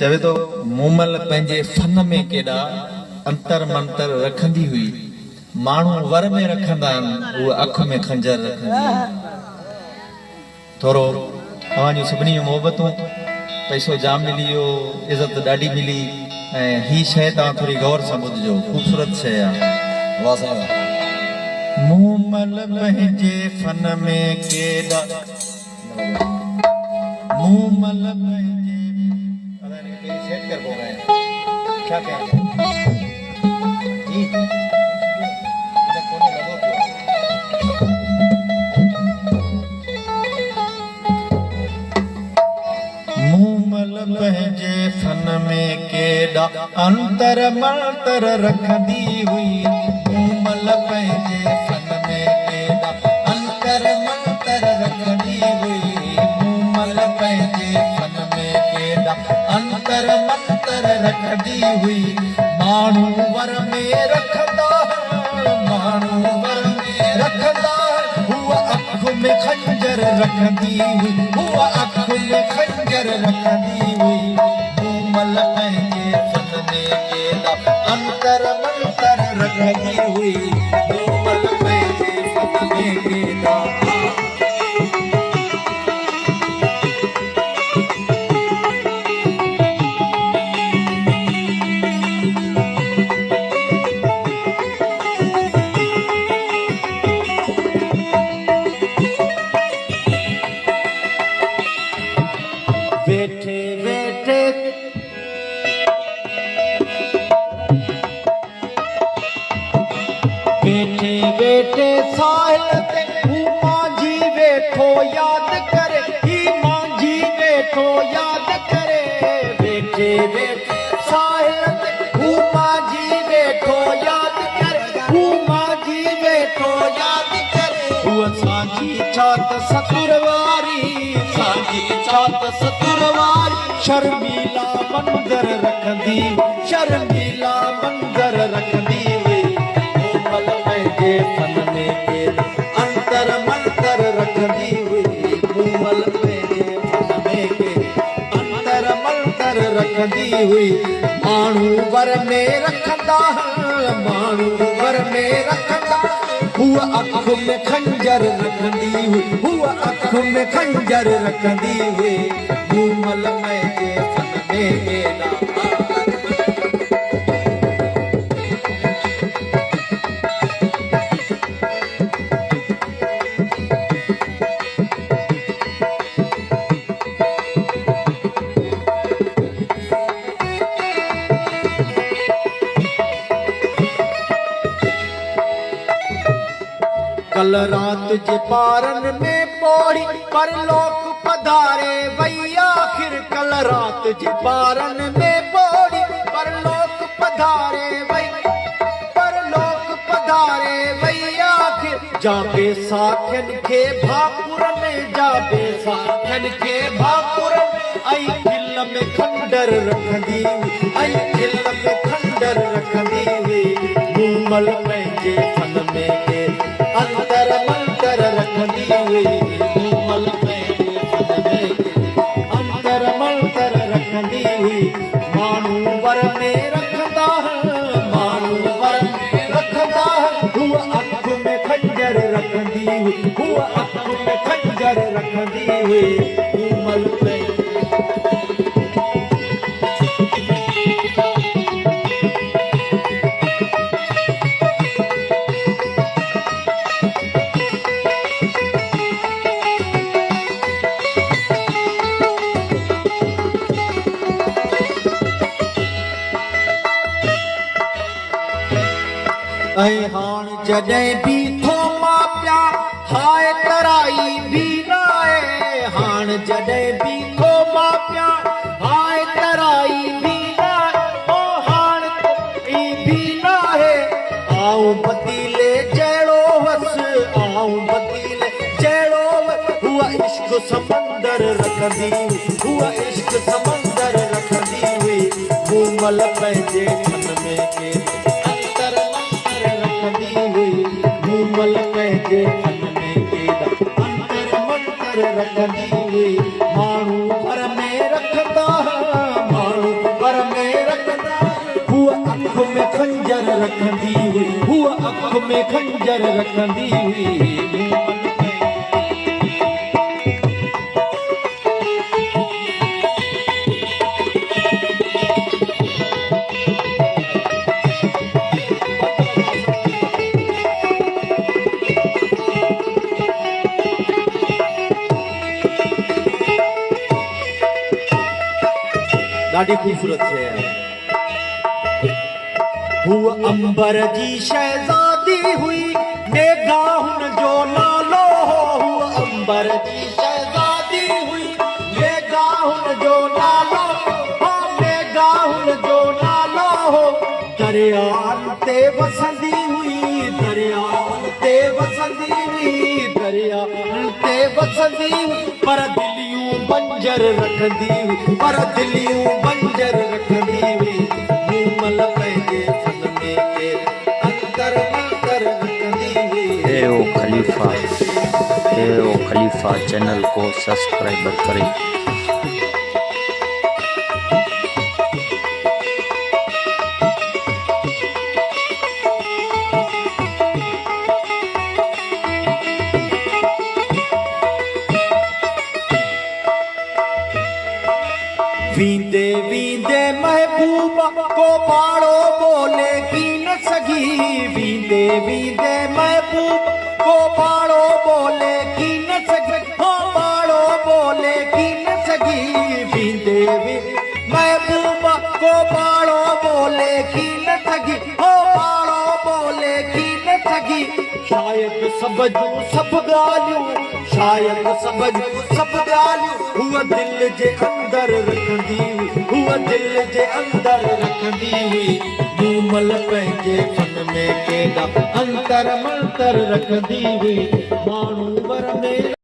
चवे तो मूमल पंहिंजे फन में केॾा अंतर मंतर रखंदी हुई। माण्हू वर में रखंदा आहिनि, उहा अख में खंजर रखंदी। थोरो तव्हां जूं सभिनी जूं मोहबतूं, पैसो जाम मिली वियो, इज़त ॾाढी मिली, ऐं ही शइ तव्हां थोरी गौर सां ॿुधिजो, ख़ूबसूरत शइ आहे। वाह साईं वाह। मूमल पंहिंजे फन में केॾा, मूमल पंहिंजे सेट कर पो रहे हैं क्या क्या जी कोने लगो मूमल पंहिंजे फन में केॾा अंतर मंतर रखंदी हुई। मूमल पंहिंजे फन में केॾा अंतर मंतर रखंदी हुई। मूमल पंहिंजे फन में केॾा अंतर मंतर रखंदी हुई। माण्हू वर में रखंदा, माण्हू वर में रखंदा, हुआ अख में खंजर रखंदी हुई, हुआ अख में खंजर रखंदी हुई। मूमल पंहिंजे फन में केॾा अंतर मंतर रखंदी हुई। मूमल पंहिंजे फन में केॾा बैठे बैठे बैठे बैठे साहिल ते मांझी वेठो याद करे, ही मांझी वेठो याद करे। बैठे बैठे साहिल ते मांझी वेठो याद करे, मांझी वेठो याद करे। हुआ सांझी छात सतुरवारी, सांझी छात सतुरवारी, शर्मीला मंदर रखंदी, शर्मीला मंदर रखंदी हुई। मूमल पंहिंजे फन में केॾा अंतर मंतर रखंदी हुई। मूमल पंहिंजे फन में केॾा अंतर मंतर रखंदी हुई। माण्हू वर में रखंदा, माण्हू वर में रखंदा, हुआ अख में खंजर रखंदी हुई, हुआ अख में खंजर रखंदी हुई। मूमल पंहिंजे फन में केॾा कल रात जे पारन में पौड़ी परलोक पधारे वई आखिर। कल रात जे पारन में पौड़ी परलोक पधारे वई, परलोक पधारे वई आखिर। जाबे साखन के भाकुर में, जाबे साखन के भाकुर में, आई दिल में खंडर रखंदी हुई, आई दिल में खंडर रखंदी हुई। मूमल पंहिंजे फन में अंतर मंतर रखंदी हुई। मूमल पंहिंजे फन में अंतर मंतर रखंदी हुई। माण्हू वर में रखंदा, माण्हू वर में रखंदा, हुआ अख में खंजर रखंदी हुई, हुआ अख में खंजर रखंदी हुई। मूमल ऐं हाण जॾहिं बि थो मां पिया हाय तराई बि न आहे। हाण जॾहिं बि थो मां पिया हाय तराई बि न आहे, ओ हाण ई बि न आहे। आऊं पतीले जहिड़ो हुअसि, आऊं पतीले जहिड़ो हुअसि। हुआ इश्क समंदर रखंदी हुई, हुआ इश्क समंदर रखंदी हुई। मूमल पंहिंजे फन में केॾा मूमल पंहिंजे फन में केॾा अंतर मंतर रखंदी हुई। माण्हू घर में रखंदा, माण्हू में खंजर रखंदी हुई। ॾाढी खूबसूरत है। हुआ अंबर जी शहजादी हुई निगाहुन जो नालो हो। हुआ अंबर जी शहजादी हुई निगाहुन जो नालो हो। निगाहुन जो नालो हो। दरियान ते वसंदी हुई दरियान ते वसंदी हुई दरियान ते वसंदी हुई। पर दिलियूं बंजर रखंदी हुई पर दिलियूं बंजर रखंदी हुई। मूमल पंहिंजे फन में केर अंतर मंतर रखंदी हुई। ओ खलीफा चैनल को सब्सक्राइब करें। वींदे वींदे महबूबा को पाड़ो बोले की न सगी। वींदे वींदे महबूबा को पाड़ो बोले की न सगी। हो पाड़ो बोले की न सगी। वींदे वींदे महबूबा को पाड़ो बोले की न सगी। हो पाड़ो बोले की न सगी। शायद सब जूं सब ॻाल्हियूं शायद सब जूं सब ॻाल्हियूं हुआ दिल जे अंदर रखंदी हुई। हुआ दिल जे अंदर रखंदी हुई। मूमल पंहिंजे फन में केॾा अंतर मंतर रखंदी हुई। माण्हू वर में